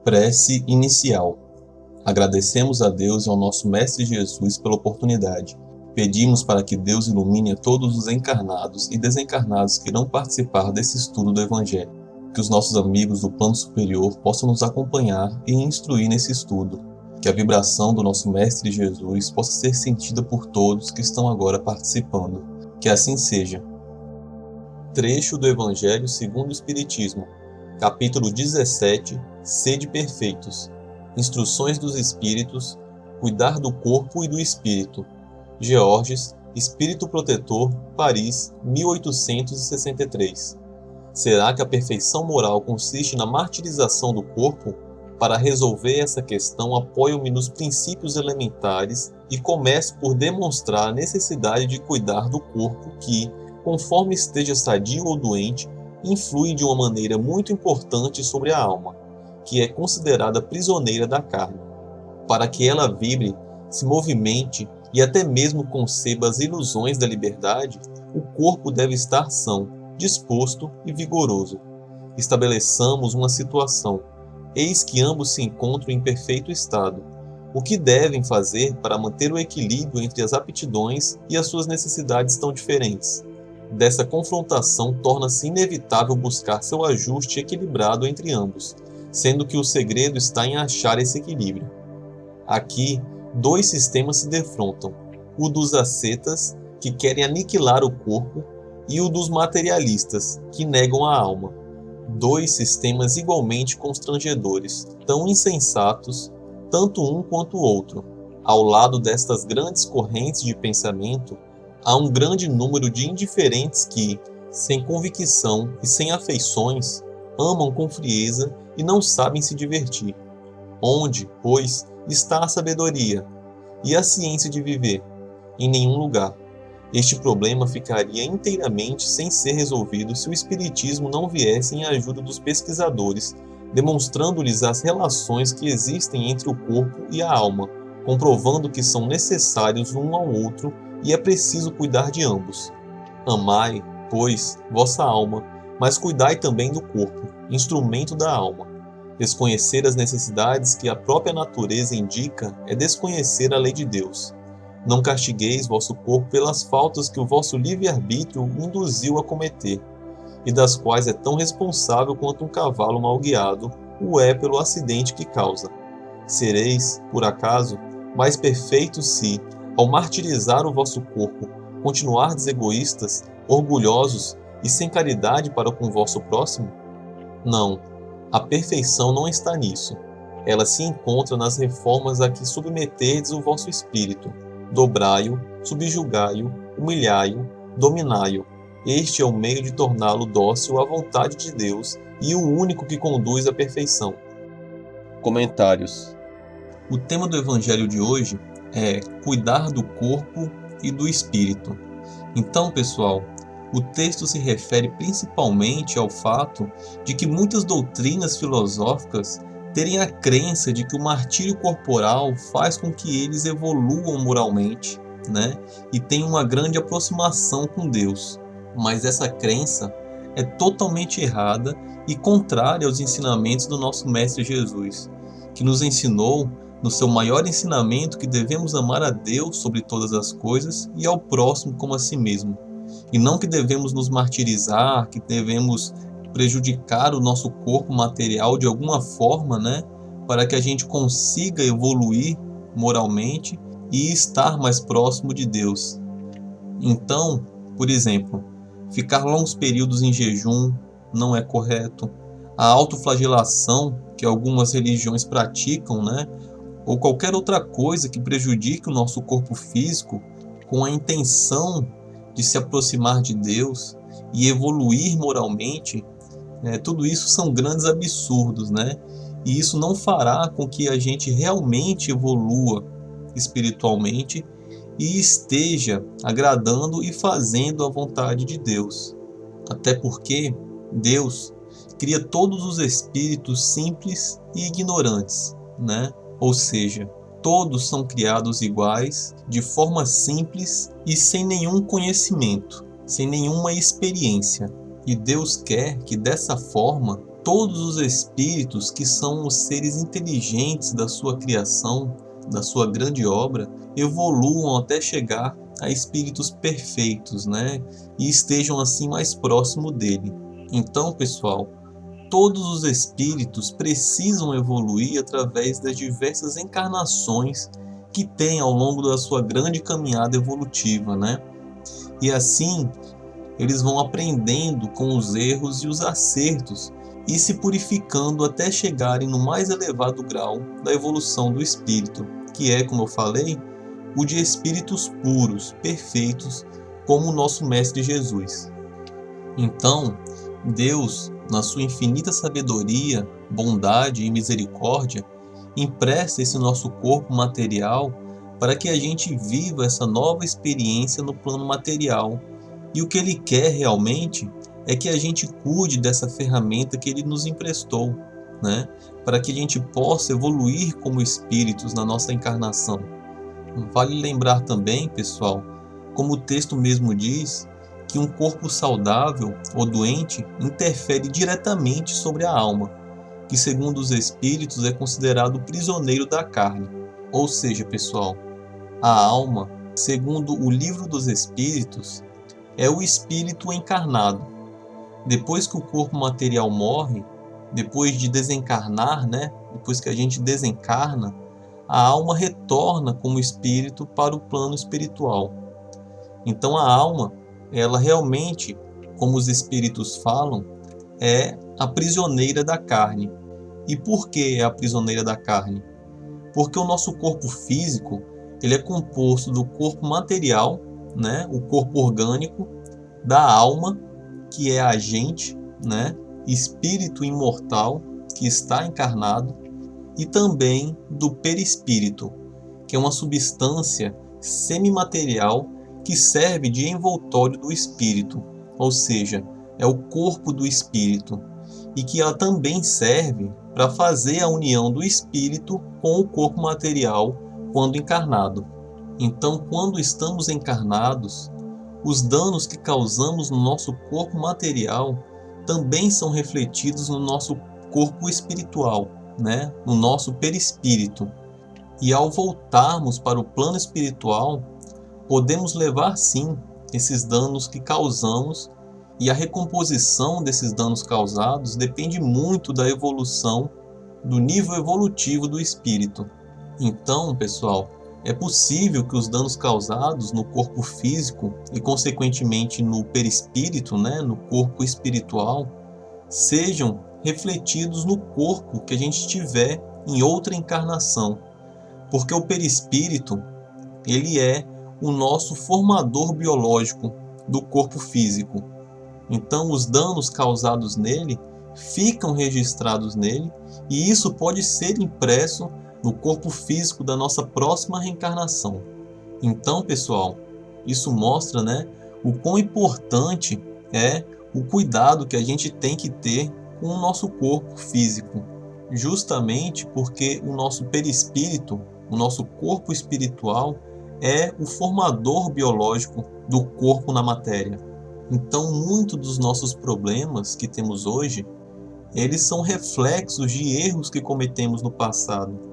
Prece inicial. Agradecemos a Deus e ao nosso Mestre Jesus pela oportunidade. Pedimos para que Deus ilumine a todos os encarnados e desencarnados que irão participar desse estudo do Evangelho. Que os nossos amigos do plano superior possam nos acompanhar e instruir nesse estudo. Que a vibração do nosso Mestre Jesus possa ser sentida por todos que estão agora participando. Que assim seja. Trecho do Evangelho segundo o Espiritismo, capítulo 17, Sede perfeitos. Instruções dos Espíritos, cuidar do corpo e do espírito. Georges, Espírito Protetor, Paris, 1863. Será que a perfeição moral consiste na martirização do corpo? Para resolver essa questão, apoio-me nos princípios elementares e começo por demonstrar a necessidade de cuidar do corpo que, conforme esteja sadio ou doente, influi de uma maneira muito importante sobre a alma, que é considerada prisioneira da carne. Para que ela vibre, se movimente e até mesmo conceba as ilusões da liberdade, o corpo deve estar são, disposto e vigoroso. Estabeleçamos uma situação. Eis que ambos se encontram em perfeito estado. O que devem fazer para manter o equilíbrio entre as aptidões e as suas necessidades tão diferentes? Dessa confrontação torna-se inevitável buscar seu ajuste equilibrado entre ambos, sendo que o segredo está em achar esse equilíbrio. Aqui, dois sistemas se defrontam, o dos ascetas, que querem aniquilar o corpo, e o dos materialistas, que negam a alma. Dois sistemas igualmente constrangedores, tão insensatos, tanto um quanto o outro. Ao lado destas grandes correntes de pensamento, há um grande número de indiferentes que, sem convicção e sem afeições, amam com frieza e não sabem se divertir. Onde, pois, está a sabedoria e a ciência de viver? Em nenhum lugar. Este problema ficaria inteiramente sem ser resolvido se o Espiritismo não viesse em ajuda dos pesquisadores, demonstrando-lhes as relações que existem entre o corpo e a alma, comprovando que são necessários um ao outro e é preciso cuidar de ambos. Amai, pois, vossa alma, mas cuidai também do corpo, instrumento da alma. Desconhecer as necessidades que a própria natureza indica é desconhecer a lei de Deus. Não castigueis vosso corpo pelas faltas que o vosso livre-arbítrio o induziu a cometer, e das quais é tão responsável quanto um cavalo mal guiado o é pelo acidente que causa. Sereis, por acaso, mais perfeitos se, ao martirizar o vosso corpo, continuardes egoístas, orgulhosos e sem caridade para com o vosso próximo? Não, a perfeição não está nisso. Ela se encontra nas reformas a que submeterdes o vosso espírito. Dobrai-o, subjugai-o, humilhai-o, dominai-o. Este é o meio de torná-lo dócil à vontade de Deus e o único que conduz à perfeição. Comentários. O tema do Evangelho de hoje é cuidar do corpo e do espírito. Então, pessoal, o texto se refere principalmente ao fato de que muitas doutrinas filosóficas terem a crença de que o martírio corporal faz com que eles evoluam moralmente, e tenham uma grande aproximação com Deus. Mas essa crença é totalmente errada e contrária aos ensinamentos do nosso Mestre Jesus, que nos ensinou no seu maior ensinamento que devemos amar a Deus sobre todas as coisas e ao próximo como a si mesmo. E não que devemos nos martirizar, que devemos prejudicar o nosso corpo material de alguma forma, para que a gente consiga evoluir moralmente e estar mais próximo de Deus. Então, por exemplo, ficar longos períodos em jejum não é correto. A autoflagelação que algumas religiões praticam, ou qualquer outra coisa que prejudique o nosso corpo físico com a intenção de se aproximar de Deus e evoluir moralmente, tudo isso são grandes absurdos, e isso não fará com que a gente realmente evolua espiritualmente e esteja agradando e fazendo a vontade de Deus. Até porque Deus cria todos os espíritos simples e ignorantes, Ou seja, todos são criados iguais, de forma simples e sem nenhum conhecimento, sem nenhuma experiência. E Deus quer que dessa forma todos os espíritos que são os seres inteligentes da sua criação, da sua grande obra, evoluam até chegar a espíritos perfeitos, né? E estejam assim mais próximo dele. Então, pessoal, todos os espíritos precisam evoluir através das diversas encarnações que têm ao longo da sua grande caminhada evolutiva, né? E assim, eles vão aprendendo com os erros e os acertos e se purificando até chegarem no mais elevado grau da evolução do espírito, que é, como eu falei, o de espíritos puros, perfeitos, como o nosso Mestre Jesus. Então, Deus, na sua infinita sabedoria, bondade e misericórdia, empresta esse nosso corpo material para que a gente viva essa nova experiência no plano material. E o que Ele quer realmente é que a gente cuide dessa ferramenta que Ele nos emprestou, né? Para que a gente possa evoluir como espíritos na nossa encarnação. Vale lembrar também, pessoal, como o texto mesmo diz, que um corpo saudável ou doente interfere diretamente sobre a alma, que segundo os espíritos é considerado prisioneiro da carne. Ou seja, pessoal, a alma, segundo o Livro dos Espíritos, é o espírito encarnado. Depois que o corpo material morre, depois de desencarnar, né? Depois que a gente desencarna, a alma retorna como espírito para o plano espiritual. Então a alma, ela realmente, como os espíritos falam, é a prisioneira da carne. E por que é a prisioneira da carne? Porque o nosso corpo físico, ele é composto do corpo material, né? O corpo orgânico, da alma, que é a gente, né? Espírito imortal, que está encarnado, e também do perispírito, que é uma substância semimaterial que serve de envoltório do espírito, ou seja, é o corpo do espírito, e que ela também serve para fazer a união do espírito com o corpo material quando encarnado. Então, quando estamos encarnados, os danos que causamos no nosso corpo material também são refletidos no nosso corpo espiritual, né? No nosso perispírito. E ao voltarmos para o plano espiritual, podemos levar sim esses danos que causamos, e a recomposição desses danos causados depende muito da evolução, do nível evolutivo do espírito. Então, pessoal, é possível que os danos causados no corpo físico e consequentemente no perispírito, né, no corpo espiritual, sejam refletidos no corpo que a gente tiver em outra encarnação, porque o perispírito, ele é o nosso formador biológico do corpo físico. Então os danos causados nele ficam registrados nele, e isso pode ser impresso no corpo físico da nossa próxima reencarnação. Então, pessoal, isso mostra, né, o quão importante é o cuidado que a gente tem que ter com o nosso corpo físico, justamente porque o nosso perispírito, o nosso corpo espiritual, é o formador biológico do corpo na matéria. Então, muitos dos nossos problemas que temos hoje, eles são reflexos de erros que cometemos no passado.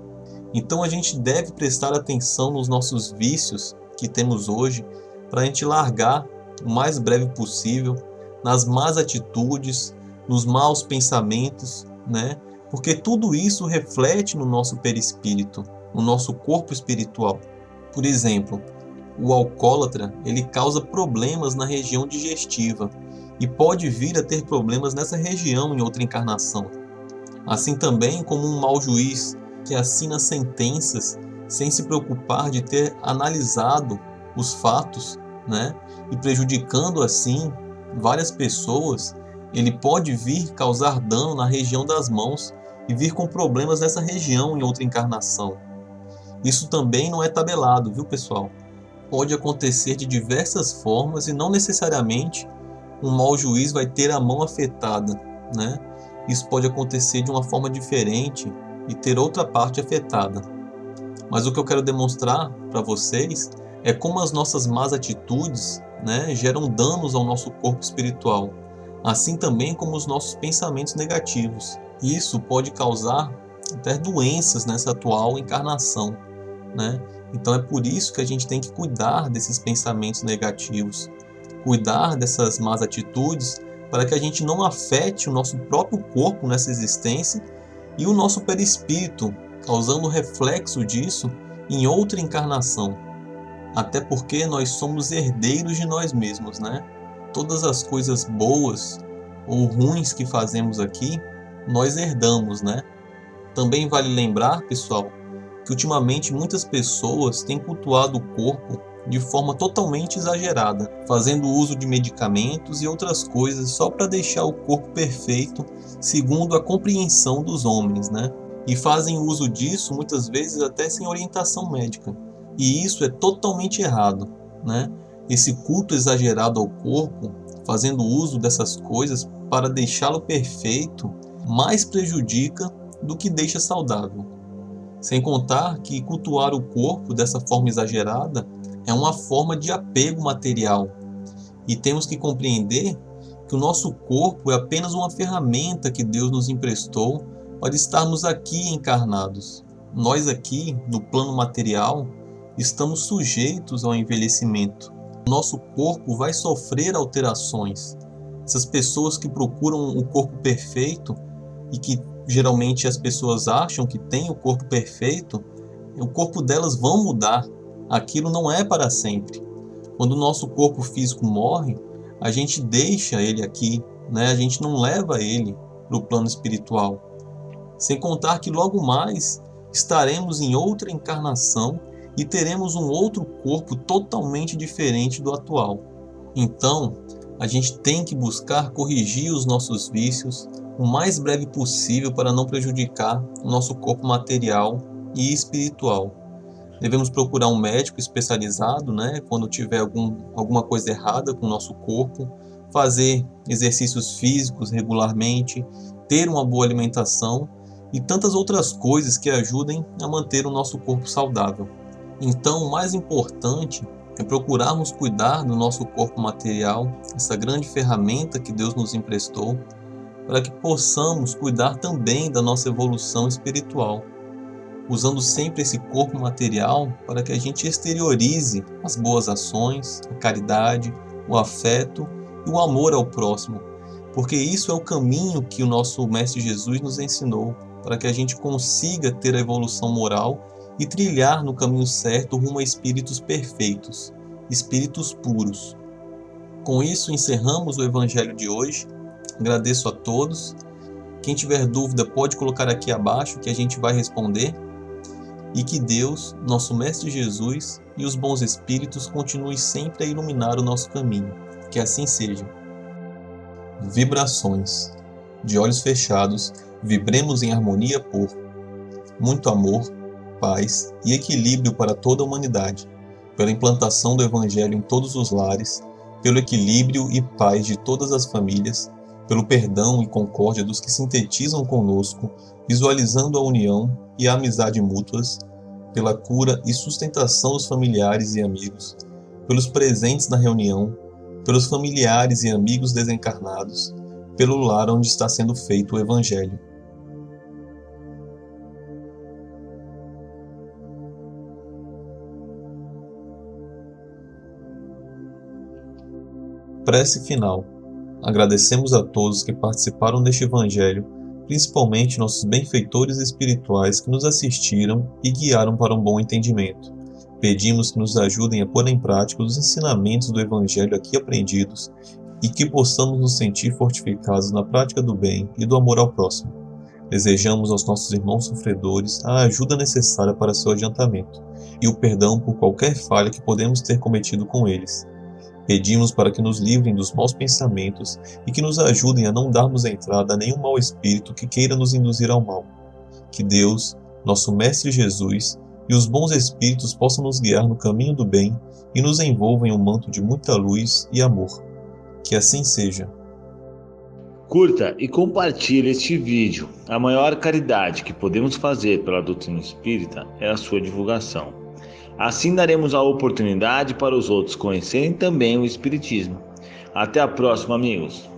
Então, a gente deve prestar atenção nos nossos vícios que temos hoje, para a gente largar o mais breve possível nas más atitudes, nos maus pensamentos, né? Porque tudo isso reflete no nosso perispírito, no nosso corpo espiritual. Por exemplo, o alcoólatra, ele causa problemas na região digestiva e pode vir a ter problemas nessa região em outra encarnação. Assim também como um mau juiz que assina sentenças sem se preocupar de ter analisado os fatos, né? E prejudicando assim várias pessoas, ele pode vir causar dano na região das mãos e vir com problemas nessa região em outra encarnação. Isso também não é tabelado, viu, pessoal? Pode acontecer de diversas formas e não necessariamente um mau juiz vai ter a mão afetada, né? Isso pode acontecer de uma forma diferente e ter outra parte afetada. Mas o que eu quero demonstrar para vocês é como as nossas más atitudes, né, geram danos ao nosso corpo espiritual. assim também como os nossos pensamentos negativos. Isso pode causar até doenças nessa atual encarnação, né? Então é por isso que a gente tem que cuidar desses pensamentos negativos, cuidar dessas más atitudes, para que a gente não afete o nosso próprio corpo nessa existência e o nosso perispírito, causando reflexo disso em outra encarnação. Até porque nós somos herdeiros de nós mesmos, né? Todas as coisas boas ou ruins que fazemos aqui, nós herdamos, né? Também vale lembrar, pessoal, que ultimamente muitas pessoas têm cultuado o corpo de forma totalmente exagerada, fazendo uso de medicamentos e outras coisas só para deixar o corpo perfeito, segundo a compreensão dos homens, né? E fazem uso disso muitas vezes até sem orientação médica. E isso é totalmente errado, né? Esse culto exagerado ao corpo, fazendo uso dessas coisas para deixá-lo perfeito, mais prejudica do que deixa saudável. Sem contar que cultuar o corpo dessa forma exagerada é uma forma de apego material. E temos que compreender que o nosso corpo é apenas uma ferramenta que Deus nos emprestou para estarmos aqui encarnados. Nós aqui, no plano material, estamos sujeitos ao envelhecimento. Nosso corpo vai sofrer alterações. Essas pessoas que procuram o corpo perfeito e que geralmente as pessoas acham que têm o corpo perfeito, o corpo delas vão mudar. Aquilo não é para sempre. Quando o nosso corpo físico morre, a gente deixa ele aqui, né? A gente não leva ele para o plano espiritual. Sem contar que logo mais estaremos em outra encarnação e teremos um outro corpo totalmente diferente do atual. Então, a gente tem que buscar corrigir os nossos vícios o mais breve possível para não prejudicar o nosso corpo material e espiritual. Devemos procurar um médico especializado, né, quando tiver alguma coisa errada com o nosso corpo, fazer exercícios físicos regularmente, ter uma boa alimentação e tantas outras coisas que ajudem a manter o nosso corpo saudável. Então, o mais importante é procurarmos cuidar do nosso corpo material, essa grande ferramenta que Deus nos emprestou, para que possamos cuidar também da nossa evolução espiritual, usando sempre esse corpo material para que a gente exteriorize as boas ações, a caridade, o afeto e o amor ao próximo, porque isso é o caminho que o nosso Mestre Jesus nos ensinou, para que a gente consiga ter a evolução moral e trilhar no caminho certo rumo a espíritos perfeitos, espíritos puros. Com isso, encerramos o Evangelho de hoje. Agradeço a todos. Quem tiver dúvida pode colocar aqui abaixo que a gente vai responder. E que Deus, nosso Mestre Jesus e os bons espíritos continuem sempre a iluminar o nosso caminho. Que assim seja. Vibrações. De olhos fechados, vibremos em harmonia por muito amor, paz e equilíbrio para toda a humanidade, pela implantação do Evangelho em todos os lares, pelo equilíbrio e paz de todas as famílias, pelo perdão e concórdia dos que sintetizam conosco, visualizando a união e a amizade mútuas, pela cura e sustentação dos familiares e amigos, pelos presentes na reunião, pelos familiares e amigos desencarnados, pelo lar onde está sendo feito o Evangelho. Prece final. Agradecemos a todos que participaram deste Evangelho, principalmente nossos benfeitores espirituais que nos assistiram e guiaram para um bom entendimento. Pedimos que nos ajudem a pôr em prática os ensinamentos do Evangelho aqui aprendidos e que possamos nos sentir fortificados na prática do bem e do amor ao próximo. Desejamos aos nossos irmãos sofredores a ajuda necessária para seu adiantamento e o perdão por qualquer falha que podemos ter cometido com eles. Pedimos para que nos livrem dos maus pensamentos e que nos ajudem a não darmos entrada a nenhum mau espírito que queira nos induzir ao mal. Que Deus, nosso Mestre Jesus, e os bons espíritos possam nos guiar no caminho do bem e nos envolvam em um manto de muita luz e amor. Que assim seja. Curta e compartilhe este vídeo. A maior caridade que podemos fazer pela doutrina espírita é a sua divulgação. Assim daremos a oportunidade para os outros conhecerem também o Espiritismo. Até a próxima, amigos!